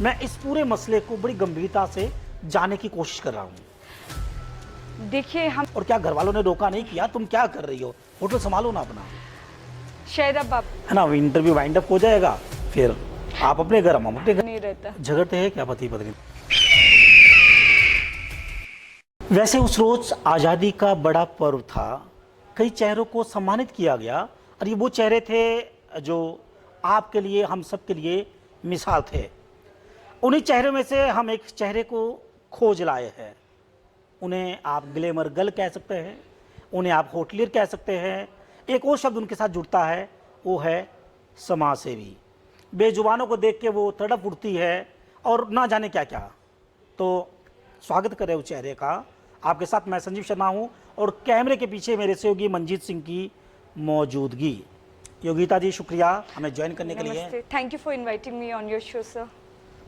मैं इस पूरे मसले को बड़ी गंभीरता से जानने की कोशिश कर रहा हूँ। देखिए हम और क्या घर वालों ने रोका नहीं किया? तुम क्या कर रही हो? होटल संभालो ना अपना, शायद अब आप है ना। इंटरव्यू वाइंड अप हो जाएगा, फिर आप अपने घर, हम अपने घर। नहीं रहता। झगड़ते हैं क्या पति पत्नी? वैसे उस रोज आज़ादी का बड़ा पर्व था, कई चेहरों को सम्मानित किया गया, और ये वो चेहरे थे जो आपके लिए, हम सब के लिए मिसाल थे। उन्हीं चेहरों में से हम एक चेहरे को खोज लाए हैं। उन्हें आप ग्लैमर गर्ल कह सकते हैं, उन्हें आप होटलियर कह सकते हैं। एक और शब्द उनके साथ जुड़ता है, वो है समाज सेवी। बेजुबानों को देख के वो तड़प उठती है और ना जाने क्या क्या। तो स्वागत करें उस चेहरे का। आपके साथ मैं संजीव शर्मा हूँ और कैमरे के पीछे मेरे सहयोगी मंजीत सिंह की मौजूदगी। योगिता जी, शुक्रिया हमें ज्वाइन करने के लिए। नमस्ते, thank you for inviting me on your show sir.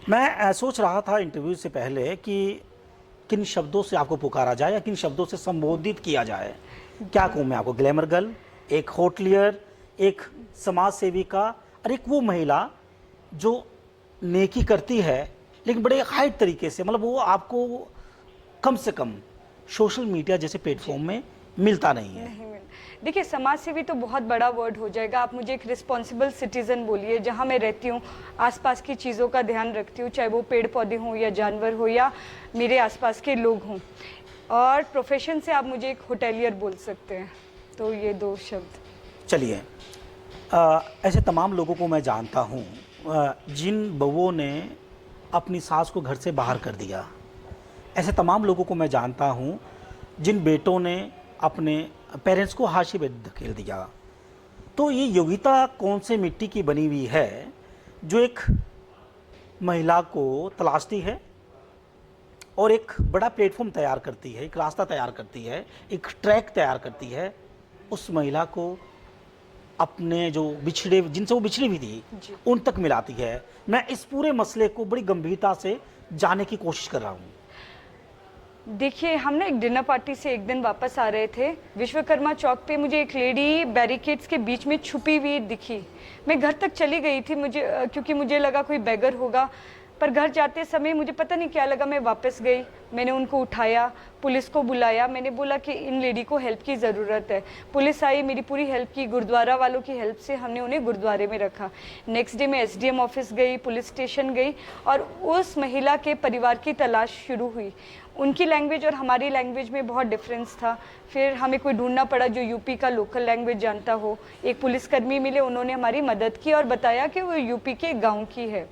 मैं सोच रहा था इंटरव्यू से पहले कि किन शब्दों से आपको पुकारा जाए या किन शब्दों से संबोधित किया जाए। क्या कहूँ मैं आपको? ग्लैमर गर्ल, एक होटलियर, एक समाज सेविका, और एक वो महिला जो नेकी करती है लेकिन बड़े हाइट तरीके से। मतलब वो आपको कम से कम सोशल मीडिया जैसे प्लेटफॉर्म में मिलता नहीं है। नहीं मिल देखिए, समाज सेवी तो बहुत बड़ा वर्ड हो जाएगा। आप मुझे एक रिस्पॉन्सिबल सिटीजन बोलिए। जहाँ मैं रहती हूँ, आसपास की चीज़ों का ध्यान रखती हूँ, चाहे वो पेड़ पौधे हों या जानवर हो या मेरे आसपास के लोग हों। और प्रोफेशन से आप मुझे एक होटेलियर बोल सकते हैं। तो ये दो शब्द। चलिए, ऐसे तमाम लोगों को मैं जानता हूँ जिन बहूओं ने अपनी सास को घर से बाहर कर दिया। ऐसे तमाम लोगों को मैं जानता हूँ जिन बेटों ने अपने पेरेंट्स को हाशिए पे धकेल दिया। तो ये योगिता कौन से मिट्टी की बनी हुई है जो एक महिला को तलाशती है और एक बड़ा प्लेटफॉर्म तैयार करती है, एक रास्ता तैयार करती है, एक ट्रैक तैयार करती है उस महिला को अपने जो बिछड़े, जिनसे वो बिछड़ी हुई थी, उन तक मिलाती है। मैं इस पूरे मसले को बड़ी गंभीरता से जानने की कोशिश कर रहा हूँ। देखिए, हम ना एक डिनर पार्टी से एक दिन वापस आ रहे थे। विश्वकर्मा चौक पे मुझे एक लेडी बैरिकेड्स के बीच में छुपी हुई दिखी। मैं घर तक चली गई थी, क्योंकि मुझे लगा कोई बेगर होगा। पर घर जाते समय मुझे पता नहीं क्या लगा, मैं वापस गई। मैंने उनको उठाया, पुलिस को बुलाया। मैंने बोला कि इन लेडी को हेल्प की ज़रूरत है। पुलिस आई, मेरी पूरी हेल्प की। गुरुद्वारा वालों की हेल्प से हमने उन्हें गुरुद्वारे में रखा। नेक्स्ट डे मैं एसडीएम ऑफिस गई, पुलिस स्टेशन गई और उस महिला के परिवार की तलाश शुरू हुई। उनकी लैंग्वेज और हमारी लैंग्वेज में बहुत डिफरेंस था। फिर हमें कोई ढूंढना पड़ा जो यूपी का लोकल लैंग्वेज जानता हो। एक पुलिसकर्मी मिले, उन्होंने हमारी मदद की और बताया कि वो यूपी के गाँव की है।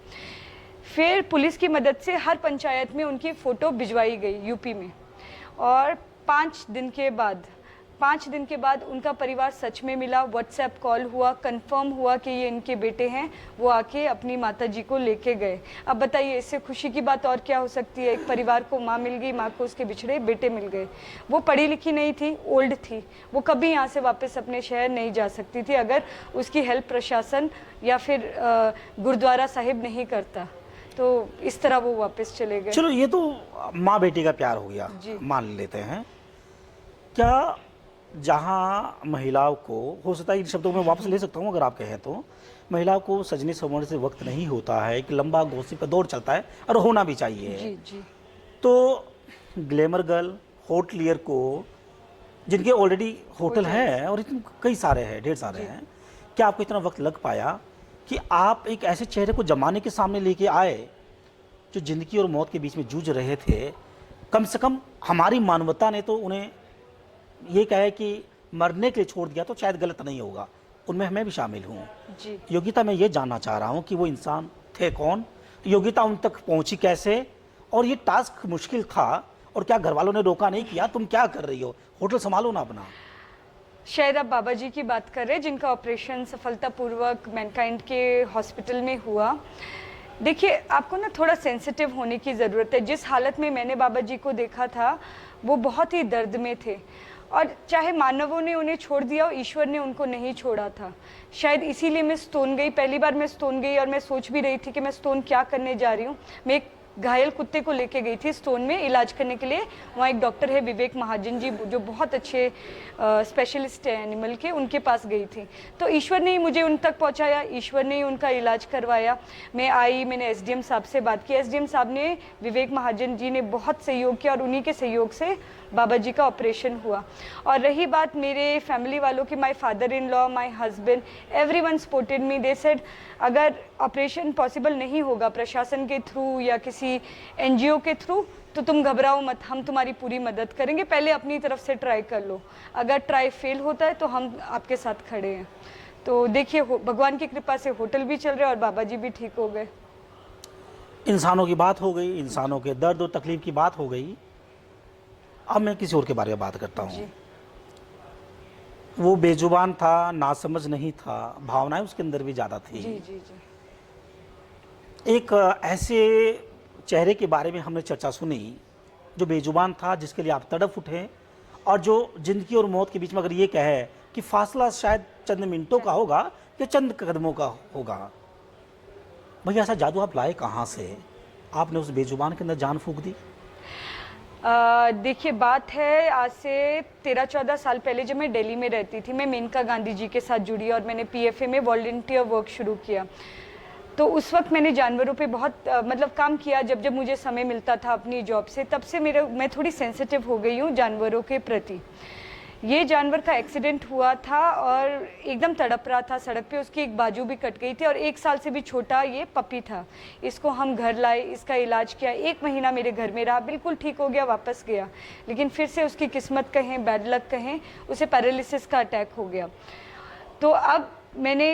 फिर पुलिस की मदद से हर पंचायत में उनकी फ़ोटो भिजवाई गई यूपी में। और 5 दिन के बाद उनका परिवार सच में मिला। व्हाट्सएप कॉल हुआ, कंफर्म हुआ कि ये इनके बेटे हैं। वो आके अपनी माताजी को लेके गए। अब बताइए, इससे खुशी की बात और क्या हो सकती है? एक परिवार को माँ मिल गई, माँ को उसके बिछड़े बेटे मिल गए। वो पढ़ी लिखी नहीं थी, ओल्ड थी। वो कभी यहाँ से वापस अपने शहर नहीं जा सकती थी अगर उसकी हेल्प प्रशासन या फिर गुरुद्वारा साहिब नहीं करता। तो इस तरह वो वापस चले गए। चलो, ये तो माँ बेटी का प्यार हो गया, मान लेते हैं। क्या जहाँ महिलाओं को, हो सकता है इन शब्दों में वापस ले सकता हूँ अगर आप कहें तो, महिलाओं को सजने संवरने से वक्त नहीं होता है, एक लंबा गॉसिप का दौर चलता है और होना भी चाहिए। जी। तो ग्लैमर गर्ल, होटलियर को, जिनके ऑलरेडी होटल हैं और इतने कई सारे हैं, ढेर सारे हैं, क्या आपको इतना वक्त लग पाया कि आप एक ऐसे चेहरे को जमाने के सामने लेके आए जो ज़िंदगी और मौत के बीच में जूझ रहे थे? कम से कम हमारी मानवता ने तो उन्हें ये कहा है कि मरने के लिए छोड़ दिया, तो शायद गलत नहीं होगा। उनमें मैं भी शामिल हूँ। योगिता, मैं ये जानना चाह रहा हूँ कि वो इंसान थे कौन, योगिता उन तक पहुँची कैसे, और ये टास्क मुश्किल था, और क्या घर वालों ने रोका नहीं किया? तुम क्या कर रही हो? होटल संभालो ना अपना। शायद आप बाबा जी की बात कर रहे हैं, जिनका ऑपरेशन सफलतापूर्वक मैनकाइंड के हॉस्पिटल में हुआ। देखिए, आपको ना थोड़ा सेंसिटिव होने की ज़रूरत है। जिस हालत में मैंने बाबा जी को देखा था, वो बहुत ही दर्द में थे। और चाहे मानवों ने उन्हें छोड़ दिया हो, ईश्वर ने उनको नहीं छोड़ा था। शायद इसीलिए मैं स्तोन गई। पहली बार मैं स्तोन गई और मैं सोच भी रही थी कि मैं स्तोन क्या करने जा रही हूँ। मैं एक घायल कुत्ते को लेके गई थी स्टोन में इलाज करने के लिए। वहाँ एक डॉक्टर है विवेक महाजन जी, जो बहुत अच्छे स्पेशलिस्ट हैं एनिमल के, उनके पास गई थी। तो ईश्वर ने ही मुझे उन तक पहुँचाया, ईश्वर ने ही उनका इलाज करवाया। मैं आई, मैंने एसडीएम साहब से बात की, एसडीएम साहब ने, विवेक महाजन जी ने बहुत सहयोग किया और उन्हीं के सहयोग से बाबा जी का ऑपरेशन हुआ। और रही बात मेरे फैमिली वालों की, my father in law, my husband, everyone supported me. They said अगर ऑपरेशन पॉसिबल नहीं होगा प्रशासन के थ्रू या किसी एनजीओ के थ्रू तो तुम घबराओ मत, हम तुम्हारी पूरी मदद करेंगे, पहले अपनी तरफ से ट्राई कर लो, अगर ट्राई फेल होता है तो हम आपके साथ खड़े हैं। तो देखिए भगवान की कृपा से होटल भी चल रहा है और बाबा जी भी ठीक हो गए। इंसानों की बात हो गई, इंसानों के दर्द और तकलीफ की बात हो गई। अब मैं किसी और के बारे में बात करता हूँ। वो बेजुबान था, नासमझ नहीं था, भावनाएं उसके अंदर भी ज़्यादा थी। जी जी जी। एक ऐसे चेहरे के बारे में हमने चर्चा सुनी जो बेजुबान था, जिसके लिए आप तड़प उठे, और जो जिंदगी और मौत के बीच में अगर ये कहे कि फासला शायद चंद मिनटों का होगा या चंद कदमों का होगा। भैया ऐसा जादू आप लाए कहाँ से? आपने उस बेजुबान के अंदर जान फूंक दी। देखिए बात है आज से 13-14 साल पहले, जब मैं दिल्ली में रहती थी, मैं मेनका गांधी जी के साथ जुड़ी और मैंने पीएफए में वॉलंटियर वर्क शुरू किया। तो उस वक्त मैंने जानवरों पे बहुत मतलब काम किया, जब जब मुझे समय मिलता था अपनी जॉब से, तब से मैं थोड़ी सेंसिटिव हो गई हूँ जानवरों के प्रति। ये जानवर का एक्सीडेंट हुआ था और एकदम तड़प रहा था सड़क पे, उसकी एक बाजू भी कट गई थी और 1 साल से भी छोटा ये पपी था। इसको हम घर लाए, इसका इलाज किया, 1 महीना मेरे घर में रहा, बिल्कुल ठीक हो गया, वापस गया। लेकिन फिर से उसकी किस्मत कहें, बैड लक कहें, उसे पैरालिसिस का अटैक हो गया। तो अब मैंने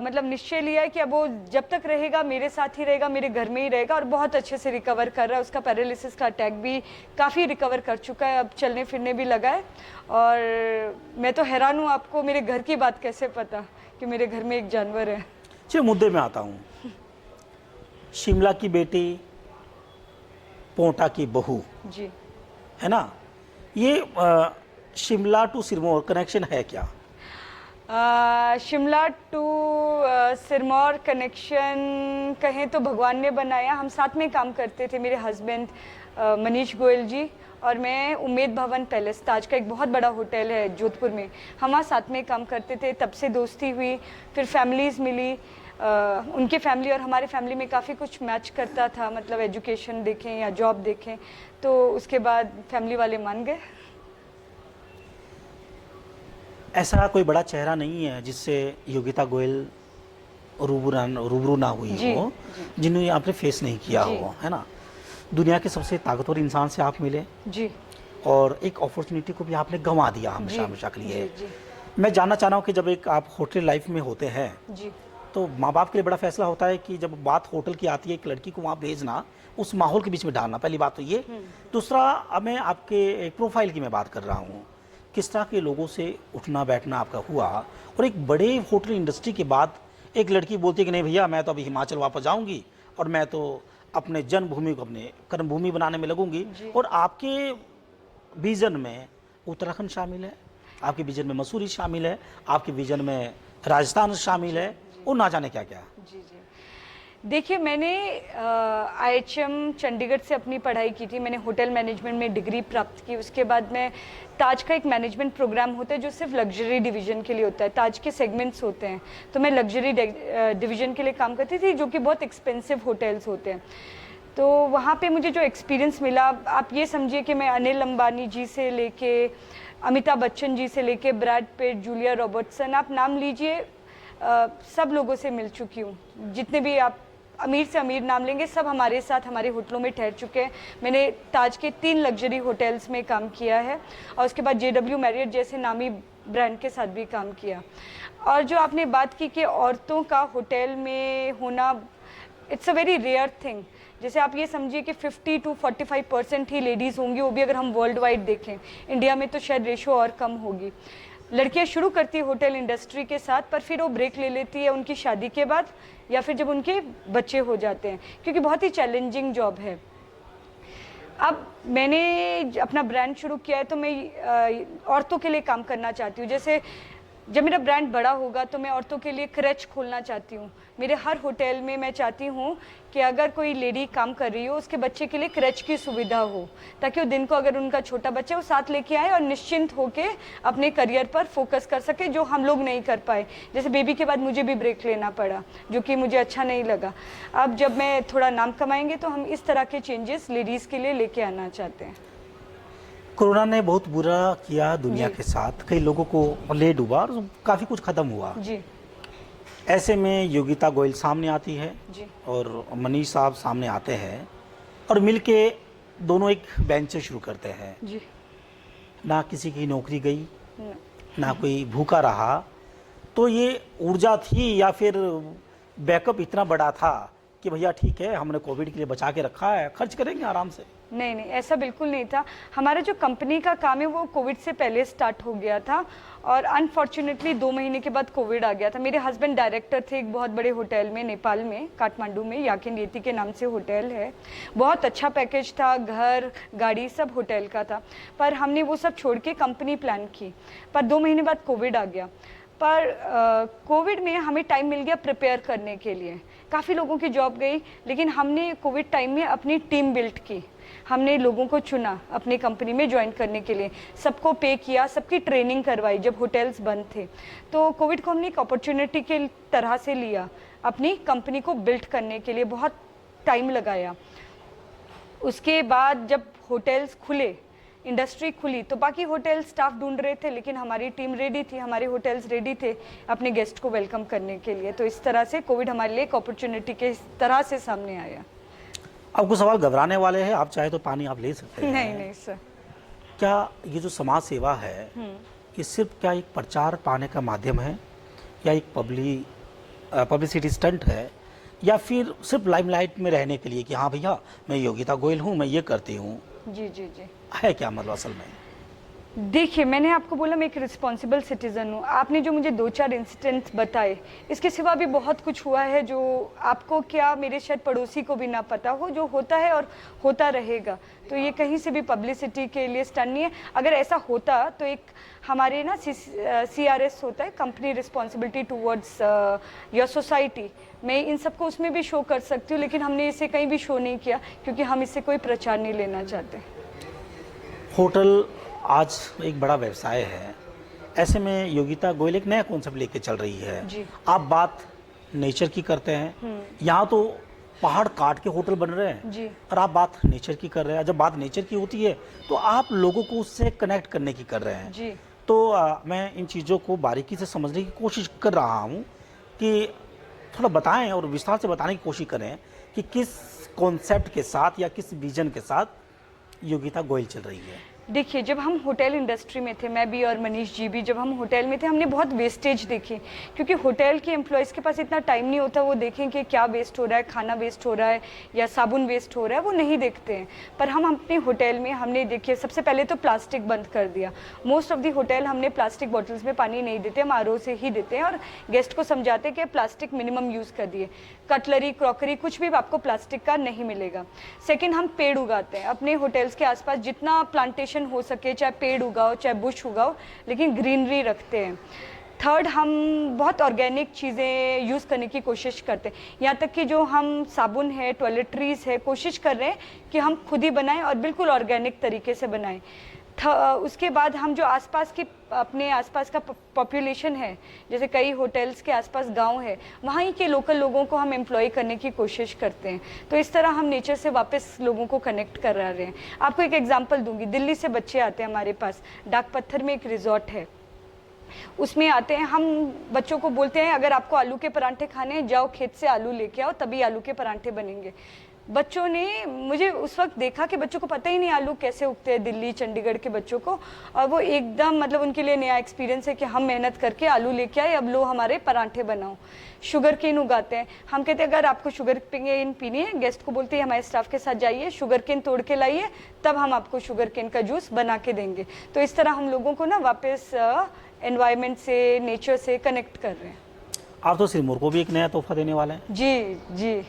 मतलब निश्चय लिया है कि अब वो जब तक रहेगा मेरे साथ ही रहेगा, मेरे घर में ही रहेगा, और बहुत अच्छे से रिकवर कर रहा है। उसका पैरालिसिस का अटैक भी काफ़ी रिकवर कर चुका है, अब चलने फिरने भी लगा है। और मैं तो हैरान हूँ, आपको मेरे घर की बात कैसे पता कि मेरे घर में एक जानवर है। चलिए मुद्दे में आता हूँ। शिमला की बेटी, पोंटा की बहू, जी है ना, ये शिमला टू सिरमौर कनेक्शन है क्या? शिमला टू सिरमौर कनेक्शन कहें तो भगवान ने बनाया। हम साथ में काम करते थे, मेरे हस्बैंड मनीष गोयल जी और मैं, उम्मेद भवन पैलेस, ताज का एक बहुत बड़ा होटल है जोधपुर में, हम वहाँ साथ में काम करते थे। तब से दोस्ती हुई, फिर फैमिलीज़ मिली, उनके फैमिली और हमारे फैमिली में काफ़ी कुछ मैच करता था, मतलब एजुकेशन देखें या जॉब देखें, तो उसके बाद फैमिली वाले मान गए। ऐसा कोई बड़ा चेहरा नहीं है जिससे योगिता गोयल रूबरू ना हुई हो, जिन्होंने आपने फेस नहीं किया हो, है ना। दुनिया के सबसे ताकतवर इंसान से आप मिले जी, और एक अपॉर्चुनिटी को भी आपने गंवा दिया हमेशा हमेशा के लिए। मैं जानना चाह रहा हूँ कि जब एक आप होटल लाइफ में होते हैं जी, तो माँ बाप के लिए बड़ा फैसला होता है कि जब बात होटल की आती है, एक लड़की को वहाँ भेजना, उस माहौल के बीच में डालना, पहली बात तो ये। दूसरा, अब मैं आपके प्रोफाइल की मैं बात कर रहा हूँ, किस तरह के लोगों से उठना बैठना आपका हुआ, और एक बड़े होटल इंडस्ट्री के बाद एक लड़की बोलती है कि नहीं भैया मैं तो अभी हिमाचल वापस जाऊंगी और मैं तो अपने जन्मभूमि को अपने कर्मभूमि बनाने में लगूंगी, और आपके विजन में उत्तराखंड शामिल है, आपके विजन में मसूरी शामिल है, आपके विजन में राजस्थान शामिल है, और ना जाने क्या क्या। जी जी। देखिए मैंने IHM चंडीगढ़ से अपनी पढ़ाई की थी, मैंने होटल मैनेजमेंट में डिग्री प्राप्त की। उसके बाद मैं ताज का एक मैनेजमेंट प्रोग्राम होता है जो सिर्फ लग्जरी डिवीज़न के लिए होता है, ताज के सेगमेंट्स होते हैं, तो मैं लग्जरी डिवीज़न के लिए काम करती थी, जो कि बहुत एक्सपेंसिव होटल्स होते हैं। तो वहाँ पे मुझे जो एक्सपीरियंस मिला, आप ये समझिए कि मैं अनिल अंबानी जी से लेके अमिताभ बच्चन जी से लेके ब्रैड पिट, जूलिया रॉबर्टसन, आप नाम लीजिए, सब लोगों से मिल चुकी हूँ। जितने भी आप अमीर से अमीर नाम लेंगे, सब हमारे साथ हमारे होटलों में ठहर चुके हैं। मैंने ताज के 3 लग्जरी होटल्स में काम किया है और उसके बाद JW मैरियट जैसे नामी ब्रांड के साथ भी काम किया। और जो आपने बात की कि औरतों का होटल में होना, it's a very rare thing. जैसे आप ये समझिए कि 50 to 45% ही लेडीज़ होंगी, वो भी अगर हम वर्ल्ड वाइड देखें। इंडिया में तो शायद रेशो और कम होगी। लड़कियां शुरू करती है होटल इंडस्ट्री के साथ, पर फिर वो ब्रेक ले लेती है उनकी शादी के बाद या फिर जब उनके बच्चे हो जाते हैं, क्योंकि बहुत ही चैलेंजिंग जॉब है। अब मैंने अपना ब्रांड शुरू किया है तो मैं औरतों के लिए काम करना चाहती हूँ। जैसे जब मेरा ब्रांड बड़ा होगा तो मैं औरतों के लिए क्रच खोलना चाहती हूँ। मेरे हर होटल में मैं चाहती हूँ कि अगर कोई लेडी काम कर रही हो उसके बच्चे के लिए क्रच की सुविधा हो, ताकि वो दिन को अगर उनका छोटा बच्चा वो साथ लेके आए और निश्चिंत होके अपने करियर पर फोकस कर सके, जो हम लोग नहीं कर पाए। जैसे बेबी के बाद मुझे भी ब्रेक लेना पड़ा, जो कि मुझे अच्छा नहीं लगा। अब जब मैं थोड़ा नाम कमाएंगे तो हम इस तरह के चेंजेस लेडीज़ के लिए लेके आना चाहते हैं। कोरोना ने बहुत बुरा किया दुनिया जी। के साथ, कई लोगों को ले डूबा और काफ़ी कुछ ख़त्म हुआ। जी ऐसे में योगिता गोयल सामने आती है जी और मनीष साहब सामने आते हैं और मिलके दोनों एक वेंचर शुरू करते हैं। जी। ना किसी की नौकरी गई, न- ना कोई भूखा रहा। तो ये ऊर्जा थी या फिर बैकअप इतना बड़ा था कि भैया ठीक है, हमने कोविड के लिए बचा के रखा है, खर्च करेंगे आराम से? नहीं नहीं, ऐसा बिल्कुल नहीं था। हमारा जो कंपनी का काम है वो कोविड से पहले स्टार्ट हो गया था और अनफॉर्चुनेटली 2 महीने के बाद कोविड आ गया था। मेरे हस्बैंड डायरेक्टर थे एक बहुत बड़े होटल में नेपाल में, काठमांडू में, याकिन येती के नाम से होटल है। बहुत अच्छा पैकेज था, घर गाड़ी सब होटल का था। पर हमने वो सब छोड़ के कंपनी प्लान की, पर 2 महीने बाद कोविड आ गया। पर कोविड में हमें टाइम मिल गया प्रिपेयर करने के लिए। काफ़ी लोगों की जॉब गई, लेकिन हमने कोविड टाइम में अपनी टीम बिल्ड की। हमने लोगों को चुना अपनी कंपनी में ज्वाइन करने के लिए, सबको पे किया, सबकी ट्रेनिंग करवाई जब होटल्स बंद थे। तो कोविड को हमने एक अपॉर्चुनिटी के तरह से लिया, अपनी कंपनी को बिल्ड करने के लिए बहुत टाइम लगाया। उसके बाद जब होटल्स खुले, इंडस्ट्री खुली, तो बाकी होटल स्टाफ ढूंढ रहे थे, लेकिन हमारी टीम रेडी थी, हमारे होटल्स रेडी थे अपने गेस्ट को वेलकम करने के लिए। तो इस तरह से कोविड हमारे लिए एक अपॉर्चुनिटी के तरह से सामने आया। अब कुछ सवाल घबराने वाले हैं, आप चाहे तो पानी आप ले सकते हैं। नहीं नहीं सर। क्या ये जो समाज सेवा है, ये सिर्फ क्या एक प्रचार पाने का माध्यम है, या एक पब्लिसिटी स्टंट है, या फिर सिर्फ लाइमलाइट में रहने के लिए कि हाँ भैया मैं योगिता गोयल हूँ, मैं ये करती हूँ? जी जी जी। है क्या मतलब असल में? देखिए, मैंने आपको बोला मैं एक रिस्पॉन्सिबल सिटीज़न हूँ। आपने जो मुझे 2-4 इंसिडेंट्स बताए, इसके सिवा भी बहुत कुछ हुआ है जो आपको क्या, मेरे शायद पड़ोसी को भी ना पता हो, जो होता है और होता रहेगा। तो ये कहीं से भी पब्लिसिटी के लिए स्टंट नहीं है। अगर ऐसा होता तो एक हमारे ना CRS होता है, company responsibility towards your society, मैं इन सबको उसमें भी शो कर सकती हूँ, लेकिन हमने इसे कहीं भी शो नहीं किया क्योंकि हम इससे कोई प्रचार नहीं लेना चाहते। होटल आज एक बड़ा व्यवसाय है, ऐसे में योगिता गोयल एक नया कॉन्सेप्ट लेके चल रही है। जी। आप बात नेचर की करते हैं, यहाँ तो पहाड़ काट के होटल बन रहे हैं जी। और आप बात नेचर की कर रहे हैं। जब बात नेचर की होती है तो आप लोगों को उससे कनेक्ट करने की कर रहे हैं। जी। तो मैं इन चीज़ों को बारीकी से समझने की कोशिश कर रहा हूँ कि थोड़ा बताएं और विस्तार से बताने की कोशिश करें कि किस कॉन्सेप्ट के साथ या किस विजन के साथ योगिता गोयल चल रही है। देखिए, जब हम होटल इंडस्ट्री में थे, मैं भी और मनीष जी भी, जब हम होटल में थे, हमने बहुत वेस्टेज देखी, क्योंकि होटल के एम्प्लॉयज़ के पास इतना टाइम नहीं होता वो देखें कि क्या वेस्ट हो रहा है, खाना वेस्ट हो रहा है या साबुन वेस्ट हो रहा है, वो नहीं देखते हैं। पर हम अपने होटल में हमने देखिए, सबसे पहले तो प्लास्टिक बंद कर दिया। मोस्ट ऑफ दी होटल हमने प्लास्टिक बॉटल्स में पानी नहीं देते, हम RO से ही देते हैं और गेस्ट को समझाते हैं कि प्लास्टिक मिनिमम यूज़ कर दिए। कटलरी, क्रॉकरी, कुछ भी आपको प्लास्टिक का नहीं मिलेगा। सेकेंड, हम पेड़ उगाते हैं अपने होटल्स के आसपास, जितना प्लांटेशन हो सके, चाहे पेड़ उगाओ चाहे बुश उगाओ, लेकिन ग्रीनरी रखते हैं। थर्ड, हम बहुत ऑर्गेनिक चीज़ें यूज़ करने की कोशिश करते हैं, यहाँ तक कि जो हम साबुन है, टॉयलेटरीज है, कोशिश कर रहे हैं कि हम खुद ही बनाएं और बिल्कुल ऑर्गेनिक तरीके से बनाएं। उसके बाद हम जो आसपास की, अपने आसपास का पॉपुलेशन है, जैसे कई होटल्स के आसपास गांव है, वहीं के लोकल लोगों को हम एम्प्लॉय करने की कोशिश करते हैं। तो इस तरह हम नेचर से वापस लोगों को कनेक्ट कर रहे हैं। आपको एक एग्जांपल दूंगी, दिल्ली से बच्चे आते हैं हमारे पास, डाक पत्थर में एक रिजॉर्ट है, उसमें आते हैं, हम बच्चों को बोलते हैं अगर आपको आलू के परांठे खाने हैं, जाओ खेत से आलू लेके आओ, तभी आलू के परांठे बनेंगे। बच्चों ने, मुझे उस वक्त देखा कि बच्चों को पता ही नहीं आलू कैसे उगते हैं, दिल्ली चंडीगढ़ के बच्चों को, और वो एकदम मतलब उनके लिए नया एक्सपीरियंस है कि हम मेहनत करके आलू लेके आए, अब लो हमारे परांठे बनाओ। शुगर केन उगाते हैं, हम कहते हैं अगर आपको शुगर केन पीनी है, गेस्ट को बोलते हैं हमारे स्टाफ के साथ जाइए, शुगर केन तोड़ के लाइए, तब हम आपको शुगर केन का जूस बना के देंगे। तो इस तरह हम लोगों को ना वापस एनवायरनमेंट से, नेचर से कनेक्ट कर रहे हैं। आप तो सिरमौर को भी एक नया तोहफा देने वाले हैं। जी जी,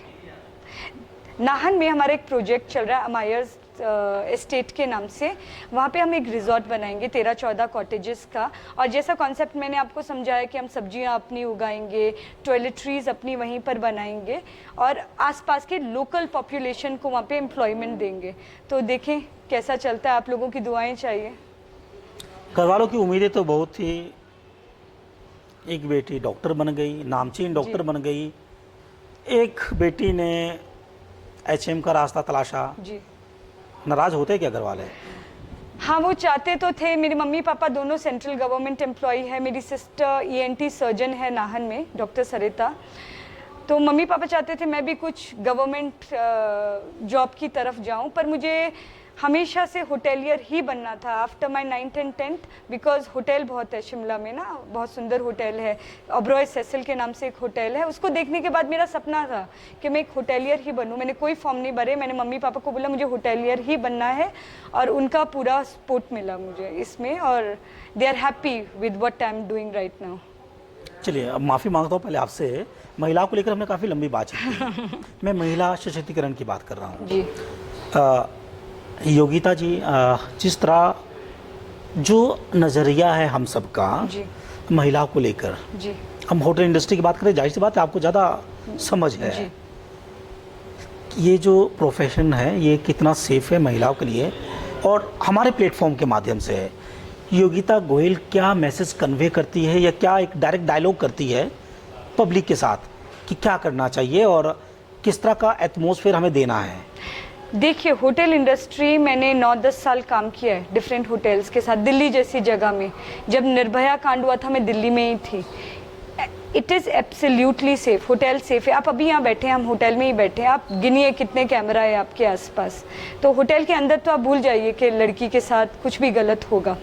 नाहन में हमारा एक प्रोजेक्ट चल रहा है, अमायर्स एस्टेट के नाम से। वहाँ पे हम एक रिजॉर्ट बनाएंगे 13-14 कॉटेजेस का, और जैसा कॉन्सेप्ट मैंने आपको समझाया कि हम सब्जियाँ अपनी उगाएंगे, टॉयलेटरीज अपनी वहीं पर बनाएंगे और आसपास के लोकल पॉपुलेशन को वहाँ पे एम्प्लॉयमेंट देंगे। तो देखें कैसा चलता है, आप लोगों की दुआएं चाहिए। घर वालों की उम्मीदें तो बहुत थी, एक बेटी डॉक्टर बन गई, नामचीन डॉक्टर बन गई, एक बेटी ने एचएम का रास्ता तलाशा। जी नाराज होते क्या घर वाले? हाँ, वो चाहते तो थे। मेरे मम्मी पापा दोनों सेंट्रल गवर्नमेंट एम्प्लॉय है, मेरी सिस्टर ईएनटी सर्जन है नाहन में, डॉक्टर सरिता। तो मम्मी पापा चाहते थे मैं भी कुछ गवर्नमेंट जॉब की तरफ जाऊं, पर मुझे हमेशा से होटेलियर ही बनना था after my 9th and 10th, because hotel बहुत है शिमला में ना, बहुत सुंदर होटल है, ओबरॉय सेसिल के नाम से एक होटल है। उसको देखने के बाद मेरा सपना था कि मैं एक होटेलियर ही बनूं। मैंने कोई फॉर्म नहीं भरे, मैंने मम्मी पापा को बोला मुझे होटेलियर ही बनना है, और उनका पूरा सपोर्ट मिला मुझे इसमें, और they are happy with what I am doing right now. चलिए, अब माफ़ी मांगता हूँ पहले आपसे। महिलाओं को लेकर हमने काफ़ी लंबी बातचीत की। मैं महिला सशक्तिकरण की बात कर रहा हूँ जी। योगिता जी, जिस तरह जो नज़रिया है हम सबका जी महिलाओं को लेकर, जी हम होटल इंडस्ट्री की बात करें, जाहिर सी बात है आपको ज़्यादा समझ है। जी। ये जो प्रोफेशन है ये कितना सेफ है महिलाओं के लिए, और हमारे प्लेटफॉर्म के माध्यम से योगिता गोयल क्या मैसेज कन्वे करती है, या क्या एक डायरेक्ट डायलॉग करती है पब्लिक के साथ कि क्या करना चाहिए और किस तरह का एटमॉस्फेयर हमें देना है? देखिए, होटल इंडस्ट्री मैंने 9-10 साल काम किया है डिफरेंट होटल्स के साथ, दिल्ली जैसी जगह में। जब निर्भया कांड हुआ था मैं दिल्ली में ही थी। It is absolutely safe, hotel safe है। आप अभी यहाँ बैठे हैं, हम होटल में ही बैठे हैं, आप गिनिए कितने कैमरा है आपके आसपास। तो होटल के अंदर तो आप भूल जाइए कि लड़की के साथ कुछ भी गलत होगा।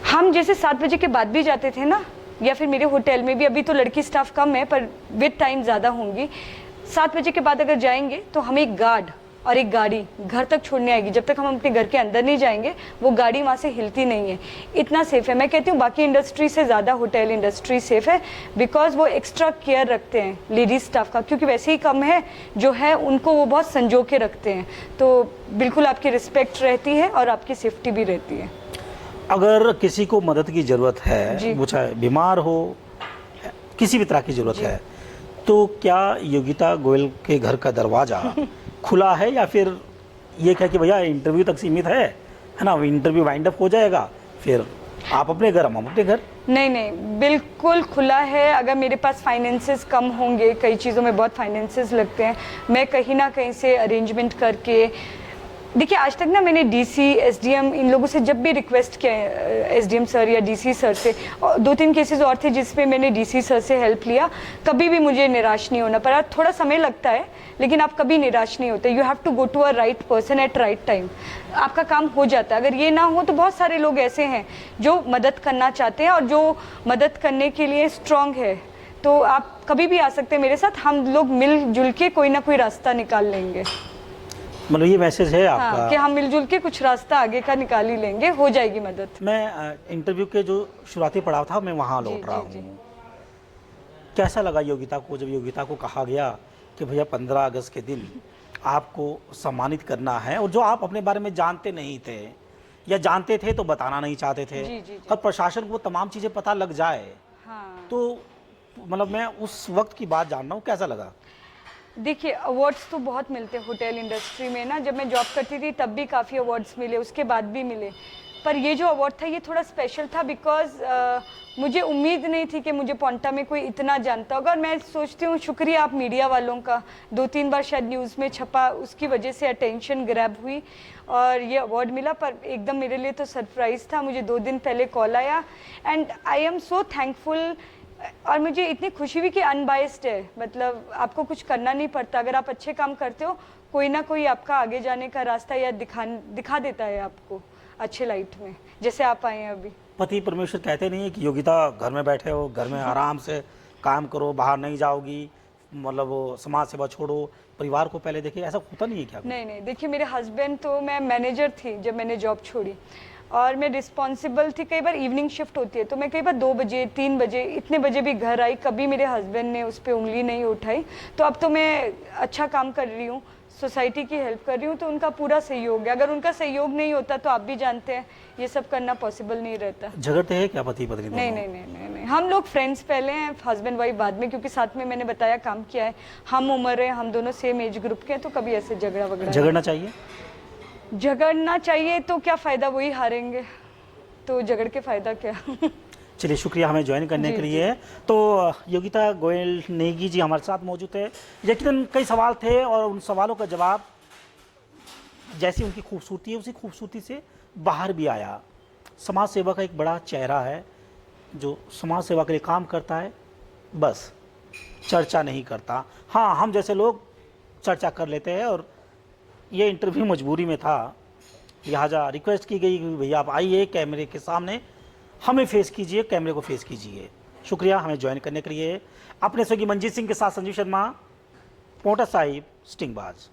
हम जैसे 7 बजे के बाद भी जाते थे ना, या फिर मेरे होटल में भी, अभी तो लड़की स्टाफ कम है पर विद टाइम ज़्यादा होंगी, 7 बजे के बाद अगर जाएंगे तो हमें एक गार्ड और एक गाड़ी घर तक छोड़ने आएगी। जब तक हम अपने घर के अंदर नहीं जाएंगे वो गाड़ी वहाँ से हिलती नहीं है। इतना सेफ है। मैं कहती हूँ बाकी इंडस्ट्री से ज़्यादा होटल इंडस्ट्री सेफ है, बिकॉज वो एक्स्ट्रा केयर रखते हैं लेडीज स्टाफ का, क्योंकि वैसे ही कम है जो है उनको वो बहुत संजो के रखते हैं। तो बिल्कुल आपकी रिस्पेक्ट रहती है और आपकी सेफ्टी भी रहती है। अगर किसी को मदद की ज़रूरत है, वो चाहे बीमार हो, किसी भी तरह की ज़रूरत है, तो क्या योगिता गोयल के घर का दरवाज़ा खुला है, या फिर ये क्या कि भैया इंटरव्यू तक सीमित है ना, इंटरव्यू वाइंड अप हो जाएगा, फिर आप अपने घर, हम अपने घर? नहीं नहीं, बिल्कुल खुला है। अगर मेरे पास फाइनेंसेस कम होंगे, कई चीज़ों में बहुत फाइनेंसेस लगते हैं, मैं कहीं ना कहीं से अरेंजमेंट करके, देखिए आज तक ना मैंने डीसी, एसडीएम, इन लोगों से जब भी रिक्वेस्ट किया है, एसडीएम सर या डीसी सर से, और 2-3 केसेस और थे जिसमें मैंने डीसी सर से हेल्प लिया, कभी भी मुझे निराश नहीं होना पड़ा। थोड़ा समय लगता है लेकिन आप कभी निराश नहीं होते। You have to go to a right person at right time, आपका काम हो जाता है। अगर ये ना हो तो बहुत सारे लोग ऐसे हैं जो मदद करना चाहते हैं और जो मदद करने के लिए स्ट्रांग है, तो आप कभी भी आ सकते हैं मेरे साथ, हम लोग मिलजुल के कोई ना कोई रास्ता निकाल लेंगे। मतलब ये मैसेज है आपका? हाँ, कि हम मिलजुल के कुछ रास्ता आगे का निकाल ही लेंगे, हो जाएगी मदद। मैं इंटरव्यू के जो शुरुआती पड़ाव था मैं वहाँ लौट रहा हूँ। कैसा लगा योगिता को जब योगिता को कहा गया कि भैया 15 अगस्त के दिन आपको सम्मानित करना है, और जो आप अपने बारे में जानते नहीं थे या जानते थे तो बताना नहीं चाहते थे, और प्रशासन को तमाम चीज़ें पता लग जाए, हाँ। तो मतलब मैं उस वक्त की बात जान रहा हूँ, कैसा लगा? देखिए, अवार्ड्स तो बहुत मिलते हैं होटल इंडस्ट्री में ना। जब मैं जॉब करती थी तब भी काफ़ी अवार्ड्स मिले, उसके बाद भी मिले, पर ये जो अवार्ड था ये थोड़ा स्पेशल था, बिकॉज मुझे उम्मीद नहीं थी कि मुझे पोंटा में कोई इतना जानता होगा। और मैं सोचती हूँ शुक्रिया आप मीडिया वालों का, 2-3 बार शायद न्यूज़ में छपा, उसकी वजह से अटेंशन ग्रैब हुई और ये अवार्ड मिला। पर एकदम मेरे लिए तो सरप्राइज़ था। मुझे 2 दिन पहले कॉल आया and I am so thankful, और मुझे इतनी खुशी हुई कि अनबायस्ड है, मतलब आपको कुछ करना नहीं पड़ता। अगर आप अच्छे काम करते हो, कोई ना कोई आपका आगे जाने का रास्ता या दिखा देता है आपको अच्छे लाइट में, जैसे आप आए हैं अभी। पति परमेश्वर कहते नहीं है कि योगिता घर में बैठे हो, घर में आराम से काम करो, बाहर नहीं जाओगी, मतलब वो समाज सेवा छोड़ो, परिवार को पहले देखिए, ऐसा होता नहीं है क्या? नहीं नहीं, देखिए मेरे हस्बैंड तो, मैं मैनेजर थी जब मैंने जॉब छोड़ी, और मैं रिस्पॉन्सिबल थी। कई बार इवनिंग शिफ्ट होती है तो मैं कई बार 2 बजे 3 बजे इतने बजे भी घर आई, कभी मेरे हस्बैंड ने उस पर उंगली नहीं उठाई। तो अब तो मैं अच्छा काम कर रही हूँ, सोसाइटी की हेल्प कर रही हूँ, तो उनका पूरा सहयोग है। अगर उनका सहयोग नहीं होता तो आप भी जानते हैं ये सब करना पॉसिबल नहीं रहता। झगड़ते हैं क्या पति पत्नी नहीं दोनों? नहीं नहीं नहीं नहीं, हम लोग फ्रेंड्स पहले हैं, हस्बैंड वाइफ बाद में, क्योंकि साथ में मैंने बताया काम किया है, हम उम्र है, हम दोनों सेम एज ग्रुप के हैं, तो कभी ऐसे झगड़ा वगड़ा झगड़ना चाहिए? झगड़ना चाहिए तो क्या फ़ायदा, वही हारेंगे, तो झगड़ के फ़ायदा क्या। चलिए, शुक्रिया हमें ज्वाइन करने जी, के लिए। तो योगिता गोयल नेगी जी हमारे साथ मौजूद है। यकीनन कई सवाल थे और उन सवालों का जवाब जैसी उनकी खूबसूरती है उसी खूबसूरती से बाहर भी आया। समाज सेवा का एक बड़ा चेहरा है जो समाज सेवा के लिए काम करता है, बस चर्चा नहीं करता। हाँ, हम जैसे लोग चर्चा कर लेते हैं और ये इंटरव्यू मजबूरी में था, लिहाजा रिक्वेस्ट की गई कि भैया आप आइए कैमरे के सामने, हमें फेस कीजिए, कैमरे को फेस कीजिए। शुक्रिया हमें ज्वाइन करने के लिए। अपने स्वर्गीय मंजीत सिंह के साथ संजीव शर्मा, पोटा साहिब, स्टिंगबाज।